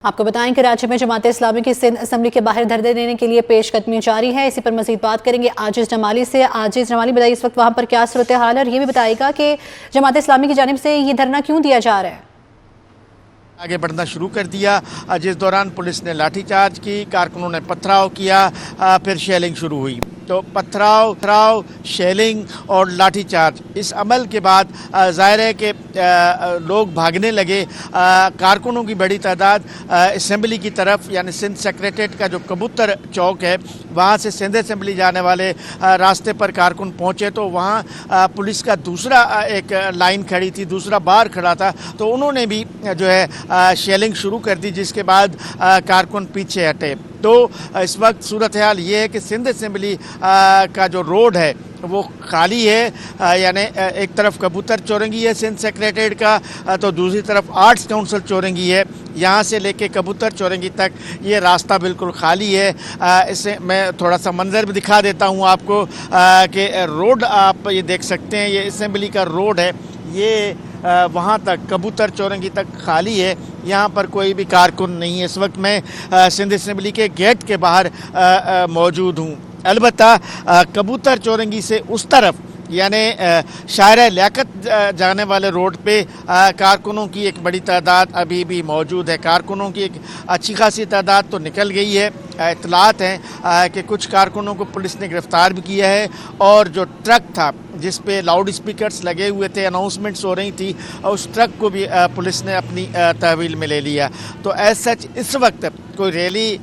आपको बताएं कि राज्य में जमात इस्लामी की सिंध असेंबली के बाहर धरने देने के लिए पेशकदमी जारी है। इसी पर मजीद बात करेंगे आजिज जमाली से। आजिज जमाली, बताइए इस वक्त वहां पर क्या सूरत हाल है और ये भी बताएगा कि जमात इस्लामी की जानिब से ये धरना क्यों दिया जा रहा है। आगे बढ़ना शुरू कर दिया, जिस दौरान पुलिस ने लाठीचार्ज की, कारकुनों ने पथराव किया, फिर शेलिंग शुरू हुई। तो पथराव, शेलिंग और लाठीचार्ज, इस अमल के बाद ज़ाहिर है कि लोग भागने लगे। कारकुनों की बड़ी तादाद असेंबली की तरफ, यानी सिंध सेक्रेटरीट का जो कबूतर चौक है वहाँ से सिंध असेंबली जाने वाले रास्ते पर कारकुन पहुँचे तो वहाँ पुलिस का दूसरा एक लाइन खड़ी थी, दूसरा बार खड़ा था, तो उन्होंने भी जो है शेलिंग शुरू कर दी, जिसके बाद कारकुन पीछे हटे। तो इस वक्त सूरत हाल ये है कि सिंध असेंबली का जो रोड है वो खाली है, यानी एक तरफ कबूतर चौरंगी है सिंध सेक्रेटरीट का, तो दूसरी तरफ आर्ट्स काउंसिल चौरंगी है। यहाँ से लेके कबूतर चौरंगी तक ये रास्ता बिल्कुल खाली है। इससे मैं थोड़ा सा मंजर भी दिखा देता हूँ आपको कि रोड आप ये देख सकते हैं, ये असेंबली का रोड है, ये वहाँ तक कबूतर चौरंगी तक खाली है। यहाँ पर कोई भी कारकुन नहीं है। इस वक्त मैं सिंध असेंबली के गेट के बाहर मौजूद हूँ। अलबत्ता कबूतर चौरंगी से उस तरफ, यानी शायरा लियाकत जाने वाले रोड पे कारकुनों की एक बड़ी तादाद अभी भी मौजूद है। कारकुनों की एक अच्छी खासी तादाद तो निकल गई है। इतलात हैं कि कुछ कारकुनों को पुलिस ने गिरफ़्तार भी किया है, और जो ट्रक था जिस पे लाउड स्पीकर्स लगे हुए थे, अनाउंसमेंट्स हो रही थी, उस ट्रक को भी पुलिस ने अपनी तहवील में ले लिया। तो एज सच इस वक्त कोई रैली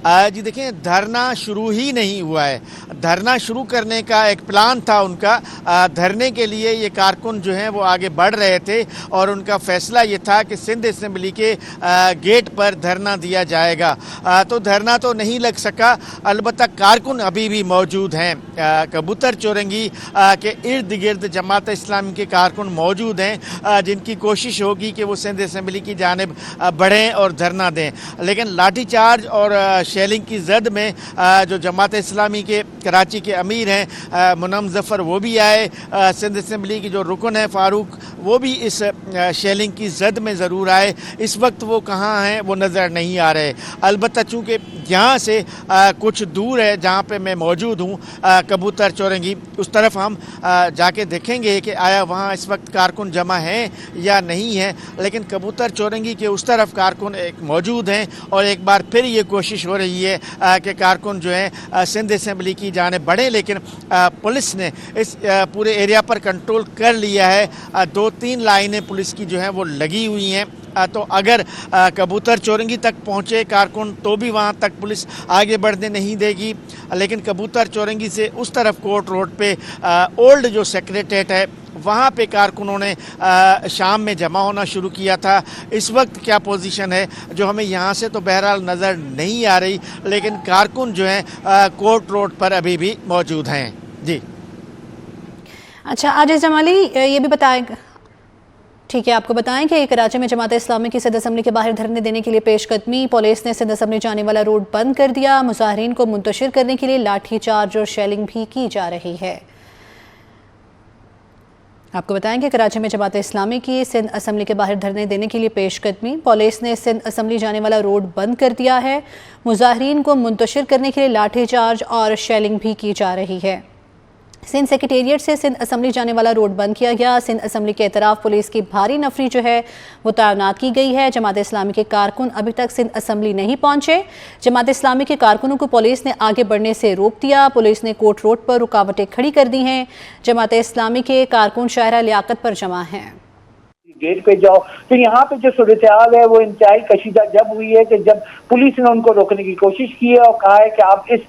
जी देखिए, धरना शुरू ही नहीं हुआ है। धरना शुरू करने का एक प्लान था उनका। धरने के लिए ये कारकुन जो हैं वो आगे बढ़ रहे थे और उनका फ़ैसला ये था कि सिंध असेंबली के गेट पर धरना दिया जाएगा। तो धरना तो नहीं लग सका। अलबत्ता कारकुन अभी भी मौजूद हैं। कबूतर चौरंगी के इर्द गिर्द जमात इस्लामी के कारकुन मौजूद हैं, जिनकी कोशिश होगी कि वो सिंध असेंबली की जानिब बढ़ें और धरना दें। लेकिन लाठीचार्ज और शेलिंग की जद में जो जमात इस्लामी के कराची के अमीर हैं मुनम ज़फ़र, वो भी आए। सिंध असेंबली की जो रुकन है फ़ारूक, वो भी इस शेलिंग की जद में ज़रूर आए। इस वक्त वो कहाँ हैं वो नज़र नहीं आ रहे। अलबत्ता चूँकि यहाँ से कुछ दूर है जहाँ पे मैं मौजूद हूँ, कबूतर चौरंगी, उस तरफ हम जाके देखेंगे कि आया वहाँ इस वक्त कारकुन जमा हैं या नहीं है। लेकिन कबूतर चौरंगी के उस तरफ कारकुन एक मौजूद हैं, और एक बार फिर ये कोशिश हो रही है कि कारकुन जो हैं सिंध असेंबली की जानिब बढ़े। लेकिन पुलिस ने इस पूरे एरिया पर कंट्रोल कर लिया है। 2-3 लाइनें पुलिस की जो हैं वो लगी हुई हैं। तो अगर कबूतर चौरंगी तक पहुँचे कारकुन तो भी वहाँ तक पुलिस आगे बढ़ने नहीं देगी। लेकिन कबूतर चौरंगी से उस तरफ कोर्ट रोड पे ओल्ड जो सेक्रेटरीट है वहाँ पे कारकुनों ने शाम में जमा होना शुरू किया था। इस वक्त क्या पोजीशन है जो हमें यहाँ से तो बहरहाल नज़र नहीं आ रही, लेकिन कारकुन जो हैं कोर्ट रोड पर अभी भी मौजूद हैं। जी अच्छा आजिज जमाली, ये भी बताएं, ठीक है, आपको बताएं कि कराची में जमात इस्लामी की सिंध असेंबली के बाहर धरने देने के लिए पेशकदमी। पुलिस ने सिंध असेंबली जाने वाला रोड बंद कर दिया। मुजाहिरीन को मुंतशिर करने के लिए लाठीचार्ज और शेलिंग भी की जा रही है। आपको बताएं कि कराची में जमात इस्लामी की सिंध असेंबली के बाहर धरने देने के लिए पेशकदमी। पुलिस ने सिंध असेंबली जाने वाला रोड बंद कर दिया है। मुजाहिरीन को मुंतशिर करने के लिए लाठीचार्ज और शेलिंग भी की जा रही है। सिंध सेक्रेटेरिएट से सिंध असेंबली जाने वाला रोड बंद किया गया। सिंध असेंबली के एतराफ़ पुलिस की भारी नफरी जो है वो तैनात की गई है। जमात इस्लामी के कारकुन अभी तक सिंध असेंबली नहीं पहुंचे। जमात इस्लामी के कारकुनों को पुलिस ने आगे बढ़ने से रोक दिया। पुलिस ने कोर्ट रोड पर रुकावटें खड़ी कर दी हैं। जमात इस्लामी के कारकुन शायरा लियाकत पर जमा हैं। गेट पे जाओ तो यहाँ पे जो सूरत हाल है वो इंतहाई कशीदा जब हुई है कि जब पुलिस ने उनको रोकने की कोशिश की है और कहा है कि आप इस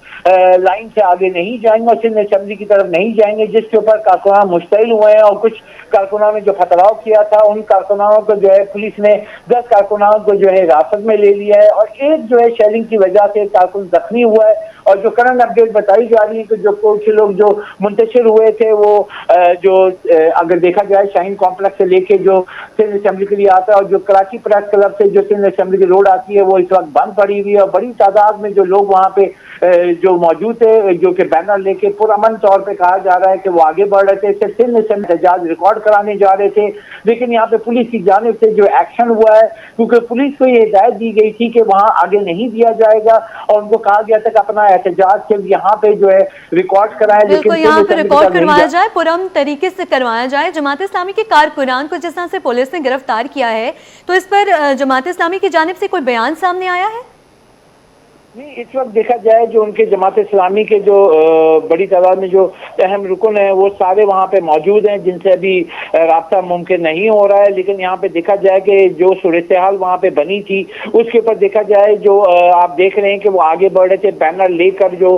लाइन से आगे नहीं जाएंगे और सिंध असेंबली की तरफ नहीं जाएंगे, जिसके ऊपर कारकुनान मुश्तइल हुए हैं। और कुछ कारकुनान ने जो फतराव किया था उन कारकुनानों को जो है पुलिस ने 10 कारकुनान को जो है हिरासत में ले लिया है, और एक जो है शेलिंग की वजह से कारकुन जख्मी हुआ है और जो करंट अपडेट बताई जा रही है कि जो कुछ लोग जो मुंतशिर हुए थे वो अगर देखा जाए शाहीन कॉम्प्लेक्स से लेके जो सिंध असेंबली के लिए आता है और जो कराची प्रेस क्लब से जो सिंध असेंबली की रोड आती है वो इस वक्त बंद पड़ी हुई है और बड़ी तादाद में जो लोग वहाँ पे जो मौजूद थे जो कि बैनर लेके पुरअमन तौर पे कहा जा रहा है कि वो आगे बढ़ रहे थे, सिर्फ सिंध असेंबली एहतजाज रिकॉर्ड कराने जा रहे थे। लेकिन यहाँ पे पुलिस की जानिब से जो एक्शन हुआ है, क्योंकि पुलिस को ये हिदायत दी गई थी कि वहाँ आगे नहीं दिया जाएगा और उनको कहा गया था कि अपना एहतजाज सिर्फ यहाँ पे जो है रिकॉर्ड कराएं, लेकिन यहाँ पे रिकॉर्ड करवाया जाए, पुरअमन तरीके से करवाया जाए। जमात इस्लामी के कारकुनान को जिस तरह से पुलिस ने गिरफ्तार किया है, तो इस पर जमात इस्लामी की जानिब से कोई बयान सामने आया है? नहीं, इस वक्त देखा जाए जो उनके जमात इस्लामी के जो बड़ी तादाद में जो अहम रुकन है वो सारे वहाँ पे मौजूद हैं जिनसे अभी राब्ता मुमकिन नहीं हो रहा है। लेकिन यहाँ पे देखा जाए कि जो सूरत हाल वहाँ पे बनी थी उसके ऊपर देखा जाए जो आप देख रहे हैं कि वो आगे बढ़ रहे थे बैनर लेकर, जो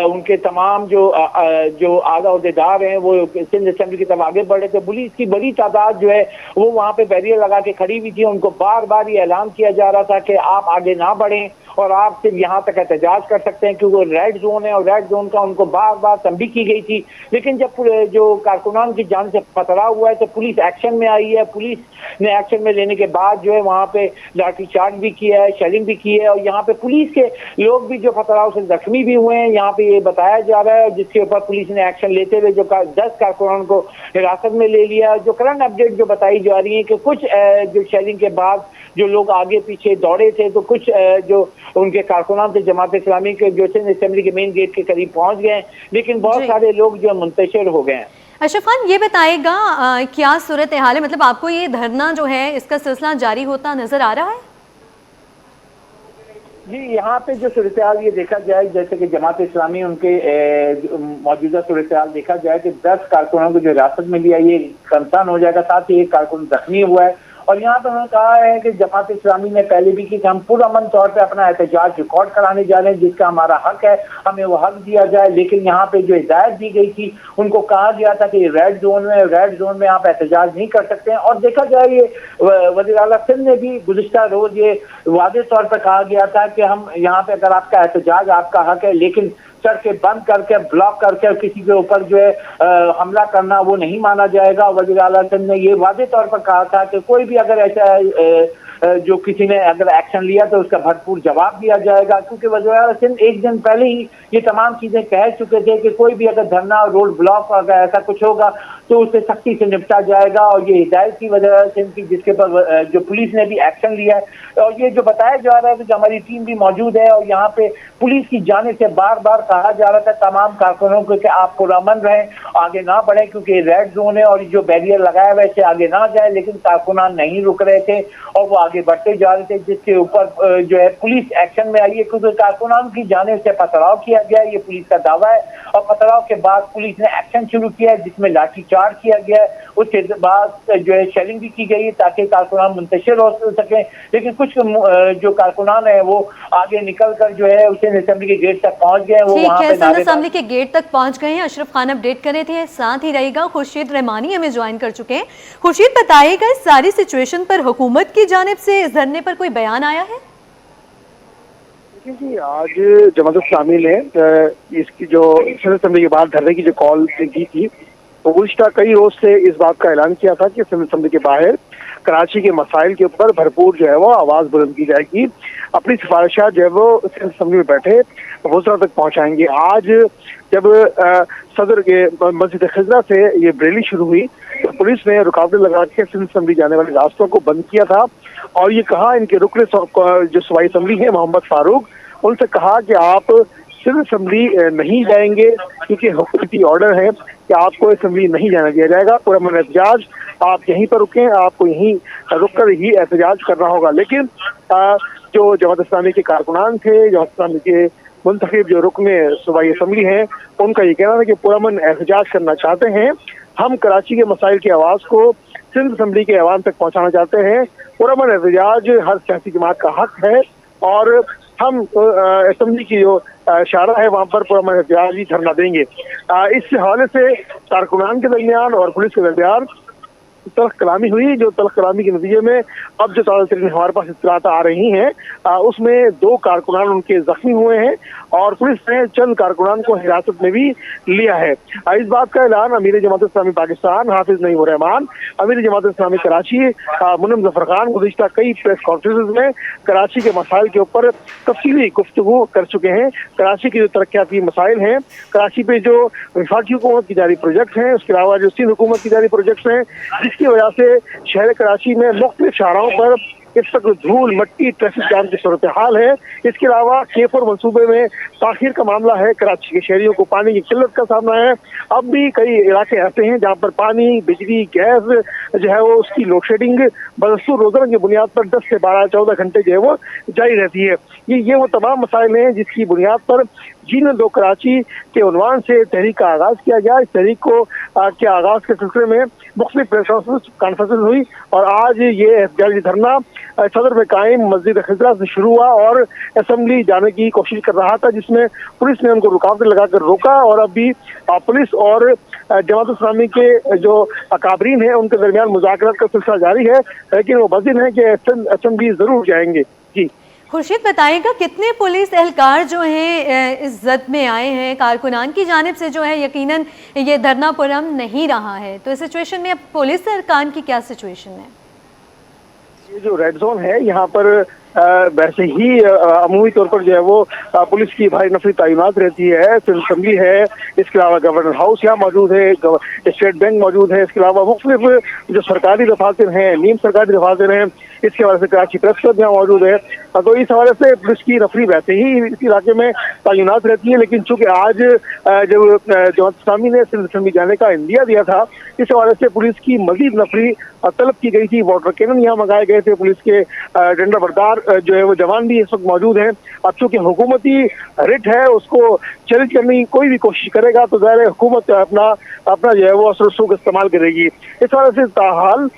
उनके तमाम जो आला अहदेदार हैं वो सिंध असेंबली की तरफ आगे बढ़ रहे थे। पुलिस की बड़ी तादाद जो है वो वहाँ पे बैरियर लगा के खड़ी हुई थी। उनको बार बार ये ऐलान किया जा रहा था कि आप आगे ना बढ़ें और आप सिर्फ यहाँ तक एहतजाज कर सकते हैं क्योंकि वो रेड जोन है और रेड जोन का उनको बार बार तंबीह की गई थी। लेकिन जब जो कारकुनान की जान से पथराव हुआ है तो पुलिस एक्शन में आई है। पुलिस ने एक्शन में लेने के बाद जो है वहाँ पे लाठीचार्ज भी किया है, शेलिंग भी की है और यहाँ पे पुलिस के लोग भी जो पथराव से जख्मी भी हुए हैं यहाँ पे ये बताया जा रहा है, जिसके ऊपर पुलिस ने एक्शन लेते हुए जो 10 कारकुनान को हिरासत में ले लिया। जो करंट अपडेट जो बताई जा रही है कि कुछ जो शेलिंग के बाद जो लोग आगे पीछे दौड़े थे तो कुछ जो उनके कारकुनान थे जमात इस्लामी के जो सिंध असेंबली के मेन गेट के करीब पहुंच गए, लेकिन बहुत सारे लोग जो मुंतशिर हो गए हैं। अशरफ खान, ये बताएगा क्या सूरत हाल है, मतलब आपको ये धरना जो है इसका सिलसिला जारी होता नजर आ रहा है? जी, यहाँ पे जो सूरत हाल ये देखा जाए जैसे कि जमात इस्लामी उनके मौजूदा सूरत हाल देखा जाए कि 10 कारकुनों को जो हिरासत में लिया ये कंसर्न हो जाएगा, साथ ही एक कारकुन जख्मी हुआ है। और यहाँ पे उन्होंने कहा है कि जमात इस्लामी ने पहले भी कि हम पुरअमन तौर पे अपना एहतजाज रिकॉर्ड कराने जा रहे हैं, जिसका हमारा हक है, हमें वो हक दिया जाए। लेकिन यहाँ पे जो हिदायत दी गई थी उनको कहा गया था कि रेड जोन में आप एहतजाज नहीं कर सकते हैं। और देखा जाए ये वज़ीर आला सिंध ने भी गुज़िश्ता रोज ये वाज़ेह तौर पर कहा गया था कि हम यहाँ पे अगर आपका एहतजाज आपका हक है, लेकिन सड़कें बंद करके ब्लॉक करके किसी के ऊपर जो है हमला करना वो नहीं माना जाएगा। वज़ीर आला सिंध ने ये वाज़ेह तौर पर कहा था कि कोई भी अगर ऐसा जो किसी ने अगर एक्शन लिया तो उसका भरपूर जवाब दिया जाएगा, क्योंकि वज़ीर आला सिंध एक दिन पहले ही ये तमाम चीजें कह चुके थे कि कोई भी अगर धरना रोड ब्लॉक अगर ऐसा कुछ होगा तो उससे सख्ती से निपटा जाएगा। और ये हिदायत की वजह से की जिसके पर जो पुलिस ने भी एक्शन लिया है। और ये जो बताया जा रहा है कि हमारी टीम भी मौजूद है और यहाँ पे पुलिस की जाने से बार बार कहा जा रहा था तमाम कारकुनों को कि आप पुरअमन रहें, आगे ना बढ़े क्योंकि रेड जोन है और जो बैरियर लगाया हुआ है आगे ना जाए। लेकिन कारकुनान नहीं रुक रहे थे और वो आगे बढ़ते जा रहे थे, जिसके ऊपर जो है पुलिस एक्शन में आई है क्योंकि कारकुनान की जाने से पथराव किया गया, ये पुलिस का दावा है। और पथराव के बाद पुलिस ने एक्शन शुरू किया है जिसमें लाठीचार्ज किया गया है, उसके बाद जो है शेलिंग भी की गई है ताकि कारकुनान मुंतशिर हो सके। लेकिन कुछ जो कारकुनान है वो आगे निकल कर जो है सिंध असेंबली के गेट तक पहुंच गए। वो वहां पे सिंध असेंबली के गेट तक पहुंच गए हैं। अशरफ खान अपडेट कर रहे थे, साथ ही रहेगा खुर्शीद रहमानी हमें ज्वाइन कर चुके हैं। खुर्शीद, बताइएगा इस सारी सिचुएशन पर हुकूमत की जानिब से इस धरने पर कोई बयान आया है? जी, आज जमात इस्लामी ने इसकी जो सिंध असेंबली के बाद धरने की जो कॉल की थी तो गुज़िश्ता कई रोज से इस बात का ऐलान किया था कि सिंध असेंबली के बाहर कराची के मसाइल के ऊपर भरपूर जो है वो आवाज बुलंद की जाएगी। अपनी सिफारिशात जो है वो सिंध असेंबली में बैठे वज़रा तक पहुंचाएंगे। आज जब सदर के मस्जिद खिजरा से ये रैली शुरू हुई तो पुलिस ने रुकावटें लगा के सिंध असेंबली जाने वाले रास्तों को बंद किया था और ये कहा इनके रुकने जो सूबाई असेंबली है मोहम्मद फारूक, उनसे कहा कि आप सिंध असेंबली नहीं जाएंगे क्योंकि हुकूमती ऑर्डर है कि आपको असेंबली नहीं जाने दिया जाएगा। पुरअमन एहतजाज आप यहीं पर रुकें, आपको यहीं रुक कर ही एहतजाज करना होगा। लेकिन जो जमात इस्लामी के कारकुनान थे, जमात इस्लामी के मुंतखब जो रुकने सूबाई असेंबली हैं, उनका ये कहना था कि पुरअमन एहतजाज करना चाहते हैं, हम कराची के मसाइल की आवाज़ को सिंध असेंबली के अवाम तक पहुँचाना चाहते हैं। पुरअमन एहतजाज हर सियासी जमात का हक है और हम असेंबली की जो इशारा है वहाँ पर पुरअमन एहतजाज ही धरना देंगे। इस हवाले से कारकुनान के दरमियान और पुलिस के दरमियान तल्ख कलामी हुई, जो तल्ख कलामी के नतीजे में अब जो ताज़ा तरीन हमारे पास इत्तलात आ रही हैं, उसमें 2 कारकुनान उनके जख्मी हुए हैं और पुलिस ने चंद कारकुनान को हिरासत में भी लिया है। इस बात का ऐलान अमीर जमात इस्लामी पाकिस्तान हाफिज नईम रहमान, अमीर जमात इस्लामी कराची मुन्नम जफर खान गुज़िश्ता कई प्रेस कॉन्फ्रेंस में कराची के मसाइल के ऊपर तफसीली गुफ्तगू कर चुके हैं। कराची के जो तरक्याती मसाइल हैं, कराची पे जो वफाकी हुकूमत की जारी प्रोजेक्ट हैं, उसके अलावा जो सिंध हुकूमत की जारी प्रोजेक्ट्स हैं, जिसकी वजह से शहर कराची में मुख्तलिफ शाहराहों पर इस वक्त धूल मट्टी ट्रैफिक जाम की सूरत हाल है। इसके अलावा K4 मंसूबे में ताखीर का मामला है। कराची के शहरियों को पानी की किल्लत का सामना है। अब भी कई इलाके ऐसे हैं जहाँ पर पानी, बिजली, गैस जो है वो उसकी लोड शेडिंग बदस्तूर रोजाना की बुनियाद पर 10 से 12-14 घंटे जो है वो जारी रहती है। ये वो तमाम मसाइल हैं जिसकी बुनियाद पर जीने दो कराची के उन्वान से तहरीक का आगाज किया गया। इस तहरीक को के आगाज के सिलसिले में मुख्तलिफ प्रेस कॉन्फ्रेंस हुई और आज ये एहतजाजी धरना सदर में कायम मस्जिद खिजरा से शुरू हुआ और असेंबली जाने की कोशिश कर रहा था, जिसमें पुलिस ने उनको रुकावटें लगाकर रोका और अभी पुलिस और जमात इस्लामी के जो अकाबरीन हैं उनके दरमियान मुज़ाकरात का सिलसिला जारी है, लेकिन वो बज़िद है कि असेंबली जरूर जाएंगे। जी खुर्शीद, बताइएगा कितने पुलिस एहलकार जो हैं इस जद में आए हैं? कारकुनान की जानिब से जो है यकीनन ये धरना पुरअमन नहीं रहा है, तो इस सिचुएशन में अब पुलिस अरकान की क्या सिचुएशन है? ये जो रेड जोन है यहाँ पर वैसे ही अमूमी तौर पर जो है वो पुलिस की भारी नफरी तैनात रहती है। असेंबली है, इसके अलावा गवर्नर हाउस यहाँ मौजूद है, स्टेट बैंक मौजूद है, इसके अलावा मुख्तलिफ जो सरकारी दफातर हैं, नीम सरकारी दफातर हैं, इसके हवाले से कराची प्रेस क्लब यहाँ मौजूद है। तो इस हवाले से पुलिस की नफरी वैसे ही इस इलाके में तैनात रहती है, लेकिन चूंकि आज जब जमात इस्लामी ने सिंध असेंबली जाने का इंदिया दिया था, इस हवाले से पुलिस की मजीद नफरी तलब की गई थी। वाटर कैनन यहाँ मंगाए गए थे, पुलिस के डंडा बरदार जो है वो जवान भी इस वक्त मौजूद हैं। अब चूंकि हुकूमती रिट है, उसको चैलेंज करने की कोई भी कोशिश करेगा तो ज़ाहिर है हुकूमत अपना जो है वो असर रसूख इस्तेमाल करेगी। इस वजह से ताहाल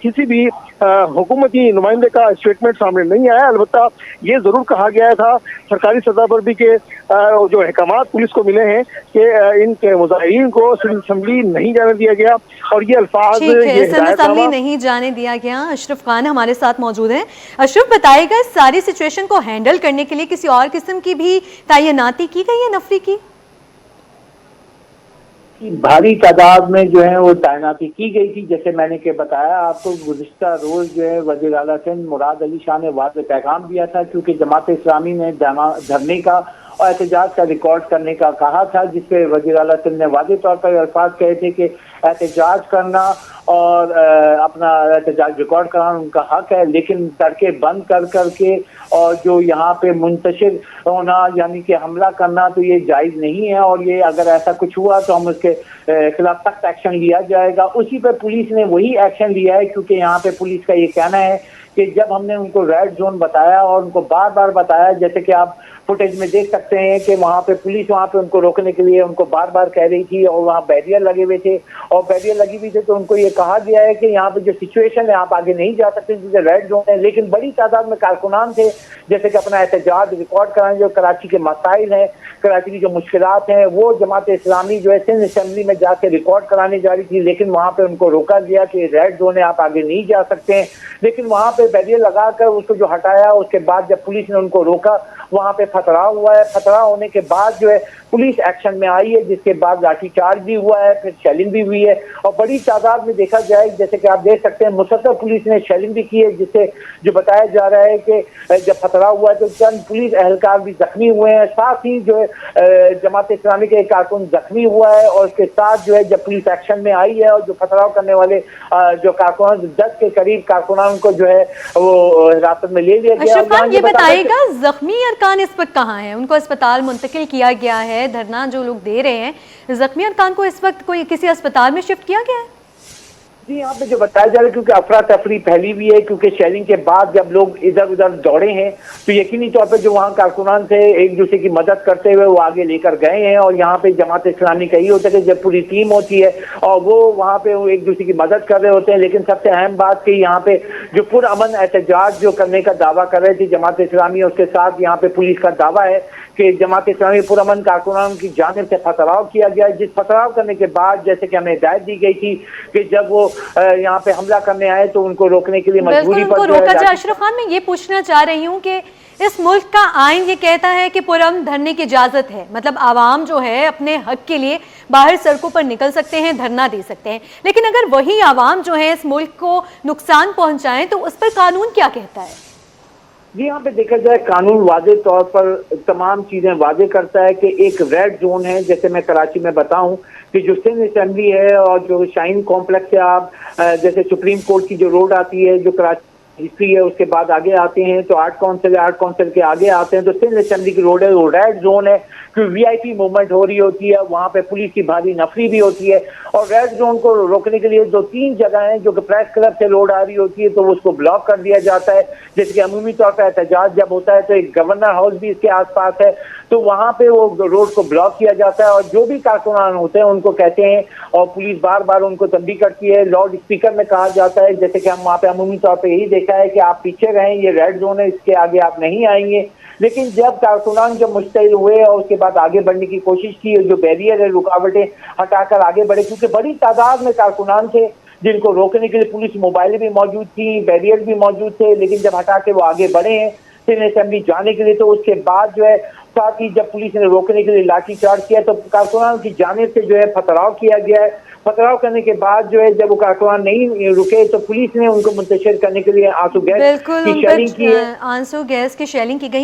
किसी भी हुकूमती नुमाइंदे का स्टेटमेंट सामने नहीं आया। अलबत्ता ये जरूर कहा गया था सरकारी सतह पर भी कि जो अहकामात पुलिस को मिले हैं कि इनके मुजाहिरीन को सिंध असेंबली नहीं जाने दिया गया और ये अल्फाज सिंध असेंबली नहीं जाने दिया गया। अशरफ खान हमारे साथ मौजूद हैं। अशरफ, बताएगा इस सारी सिचुएशन को हैंडल करने के लिए किसी और किस्म की भी तैनाती की गई है नफरी की? भारी तादाद में जो है वो तैनाती की गई थी। जैसे मैंने के बताया आपको, गुज़िश्ता रोज जो है वज़ीर आला सिंध मुराद अली शाह ने वाज़ेह पैगाम दिया था, क्योंकि जमात इस्लामी ने धरने का और एहतजाज का रिकॉर्ड करने का कहा था, जिसपे वज़ीर आला सिंध ने वाज़ेह तौर पर अल्फाज कहे थे कि एहतजाज करना और अपना एहतजाज रिकॉर्ड कराना उनका हक है, लेकिन सड़कें बंद कर करके और जो यहाँ पे मुंतशिर होना यानी कि हमला करना तो ये जायज़ नहीं है और ये अगर ऐसा कुछ हुआ तो हम उसके खिलाफ सख्त एक्शन लिया जाएगा। उसी पर पुलिस ने वही एक्शन लिया है, क्योंकि यहाँ पे पुलिस का ये कहना है कि जब हमने उनको रेड जोन बताया और उनको बार बार बताया, जैसे कि आप फुटेज में देख सकते हैं कि वहाँ पे पुलिस वहाँ पे उनको रोकने के लिए उनको बार बार कह रही थी और वहाँ बैरियर लगे हुए थे और बैरियर लगी हुई थे, तो उनको ये कहा गया है कि यहाँ पे जो सिचुएशन है आप आगे नहीं जा सकते क्योंकि रेड जोन है। लेकिन बड़ी तादाद में कारकुनान थे जैसे कि अपना एहतजाज रिकॉर्ड कराएं, जो कराची के मसाइल हैं, कराची की जो मुश्किलात हैं, वो जमात इस्लामी जो है सिंध असेंबली में जाके रिकॉर्ड कराने जा रही थी, लेकिन वहाँ पे उनको रोका गया कि रेड जोन है, आप आगे नहीं जा सकते हैं। लेकिन वहाँ पे बैरियर लगाकर उसको जो हटाया, उसके बाद जब पुलिस ने उनको रोका वहाँ पे पथराव हुआ है। पथराव होने के बाद जो है पुलिस एक्शन में आई है, जिसके बाद लाठीचार्ज भी हुआ है, फिर शेलिंग भी हुई है और बड़ी तादाद में देखा जाए, जैसे कि आप देख सकते हैं मुसलसल पुलिस ने शेलिंग भी की है, जिससे जो बताया जा रहा है कि जब पथराव हुआ है तो चंद पुलिस एहलकार भी जख्मी हुए हैं, साथ ही जो है जमात इस्लामी के एक कारकुन जख्मी हुआ है और उसके साथ जो है जब पुलिस एक्शन में आई है और जो पथराव करने वाले जो कारकुन 10 के करीब कारकुनान को जो है वो हिरासत में ले लिया गया। अशरफ खान, ये बताइएगा जख्मी अरकान इस वक्त कहाँ हैं? उनको अस्पताल मुंतकिल किया गया है? धरना जो लोग दे रहे हैं, जख्मी अरकान को इस वक्त कोई किसी अस्पताल में शिफ्ट किया गया है? जी, यहाँ पे जो बताया जा रहा है, क्योंकि अफरा तफरी फैली हुई है, क्योंकि शेलिंग के बाद जब लोग इधर उधर दौड़े हैं तो यकीनी तौर पे जो वहाँ कारकुनान से एक दूसरे की मदद करते हुए वो आगे लेकर गए हैं और यहाँ पे जमात इस्लामी का ही होता है कि जब पूरी टीम होती है और वो वहाँ पे एक दूसरे की मदद कर रहे होते हैं। लेकिन सबसे अहम बात कि यहाँ पे जो पुरअमन एहतजाज जो करने का दावा कर रहे थे जमात इस्लामी, उसके साथ यहाँ पे पुलिस का दावा है कि जमात इस्लामी पुरअमन कारकुनान की जानिब से पथराव किया गया, जिस पथराव करने के बाद जैसे कि हमें हिदायत दी गई थी कि जब वो यहाँ पे हमला करने आए तो उनको रोकने के लिए मजबूरी बिल्कुल उनको रोका जाए। अशरफ खान, मैं ये पूछना चाह रही हूँ कि इस मुल्क का आइन ये कहता है कि पुरअमन धरने की इजाजत है, मतलब आवाम जो है अपने हक के लिए बाहर सड़कों पर निकल सकते हैं, धरना दे सकते हैं, लेकिन अगर वही आवाम जो है इस मुल्क को नुकसान पहुंचाएं तो उस पर कानून क्या कहता है? जी, यहाँ पे देखा जाए कानून वाज़े तौर पर तमाम चीजें वाज़े करता है कि एक रेड जोन है। जैसे मैं कराची में बताऊं कि जो सिंध असेंबली है और जो शाहीन कॉम्प्लेक्स है, आप जैसे सुप्रीम कोर्ट की जो रोड आती है, जो कराची हिस्ट्री है, उसके बाद आगे आते हैं तो आर्ट काउंसिल है, आर्ट काउंसिल के आगे आते हैं तो सिंध असेंबली की रोड है, वो रेड जोन है कि वीआईपी मूवमेंट हो रही होती है, वहाँ पे पुलिस की भारी नफरी भी होती है। और रेड जोन को रोकने के लिए 2-3 जगह हैं जो कि प्रेस क्लब से रोड आ रही होती है तो उसको ब्लॉक कर दिया जाता है। जैसे कि अमूमी तौर पर एहतजाज जब होता है तो एक गवर्नर हाउस भी इसके आसपास है, तो वहाँ पे वो रोड को ब्लॉक किया जाता है और जो भी कारकुनान होते हैं उनको कहते हैं और पुलिस बार बार उनको तंबीह करती है। लाउड स्पीकर में कहा जाता है, जैसे कि हम वहाँ पे अमूमी तौर पे यही देखा है कि आप पीछे रहें, ये रेड जोन है, इसके आगे आप नहीं आएंगे। लेकिन जब कारकुनान जब मुश्तैल हुए और उसके बाद आगे बढ़ने की कोशिश की, जो बैरियर है, रुकावटें हटाकर आगे बढ़े, क्योंकि बड़ी तादाद में कारकुनान थे जिनको रोकने के लिए पुलिस मोबाइल भी मौजूद थी, बैरियर भी मौजूद थे, लेकिन जब हटा के वो आगे बढ़े हैं सिंध असेंबली जाने के लिए, तो उसके बाद जो है साथ ही जब पुलिस ने रोकने के लिए लाठीचार्ज किया तो कारकुनान की जानिब से जो है पथराव किया गया है। पथराव करने के बाद जो है जब वो कारकुनान नहीं रुके तो पुलिस ने उनको मुंतशिर करने के लिए आंसू गैस की शेलिंग की है। आंसू गैस की शेलिंग की गई।